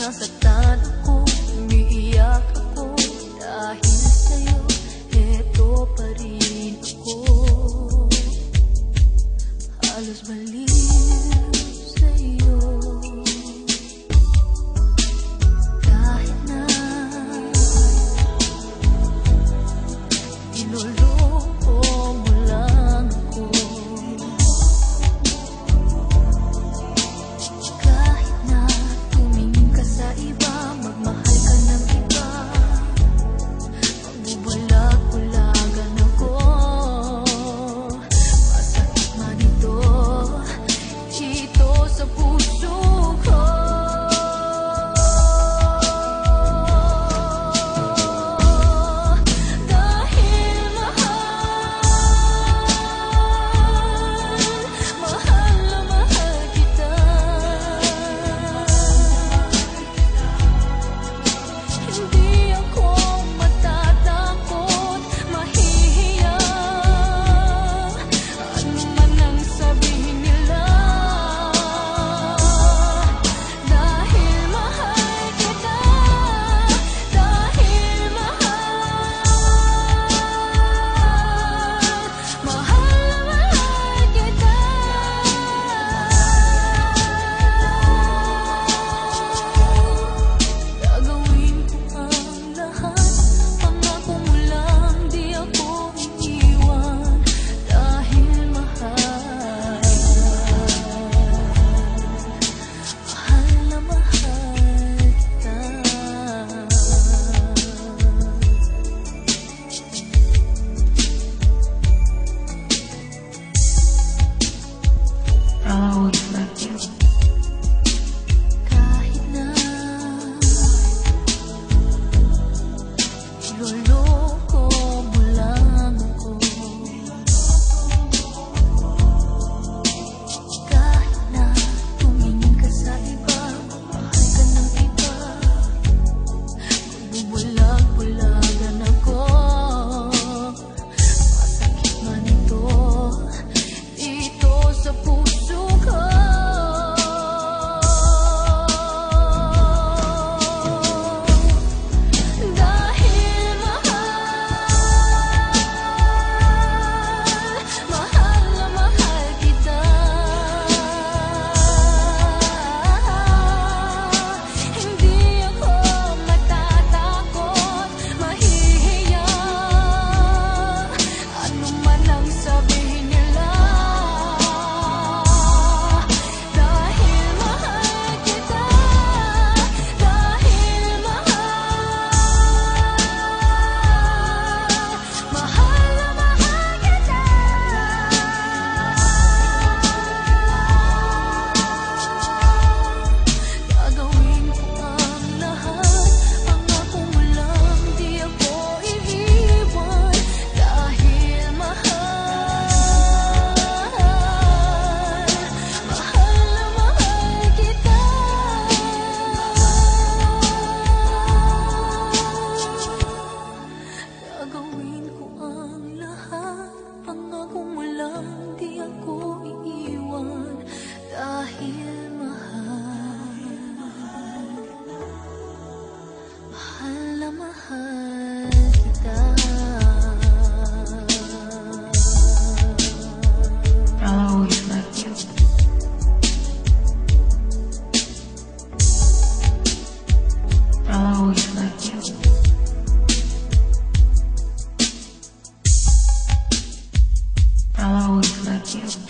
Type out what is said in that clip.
Nasaktan ako, umiiyak ako, dahil sa'yo, eto pa rin ako. Halos baliw sa'yo. Kahit na inuloko mo lang ako, kahit na sa iba, magmahal ka ng iba, magbubulag-bulagan ako. Masakit man ito, ito sa puso ko. Dahil mahal na mahal kita. Hindi ako matatakot, mahihiya, ano man ang sabihin nila. Dahil mahal kita, dahil mahal kita. Gagawin ko ang lahat, pangako mo lang di ako iiwan. Dahil mahal na mahal kita. Kahit na iloloko mo lang ako, kahit na tumingin ka sa iba, mahal ka ng iba, magbubulag-bulagan ako. Masakit man ito, dito sa puso ko. Dahil mahal na mahal kita. Hindi ako matatakot, mahihiya, ano man ang sabihin nila. Dahil mahal kita, dahil mahal na mahal kita. Gagawin ko ang lahat, pangako mo lang di ako iiwan. Dahil mahal na mahal kita. Gagawin ko ang lahat, pangako mo lang di ako iiwan. Dahil mahal na mahal kita. I'll always love you.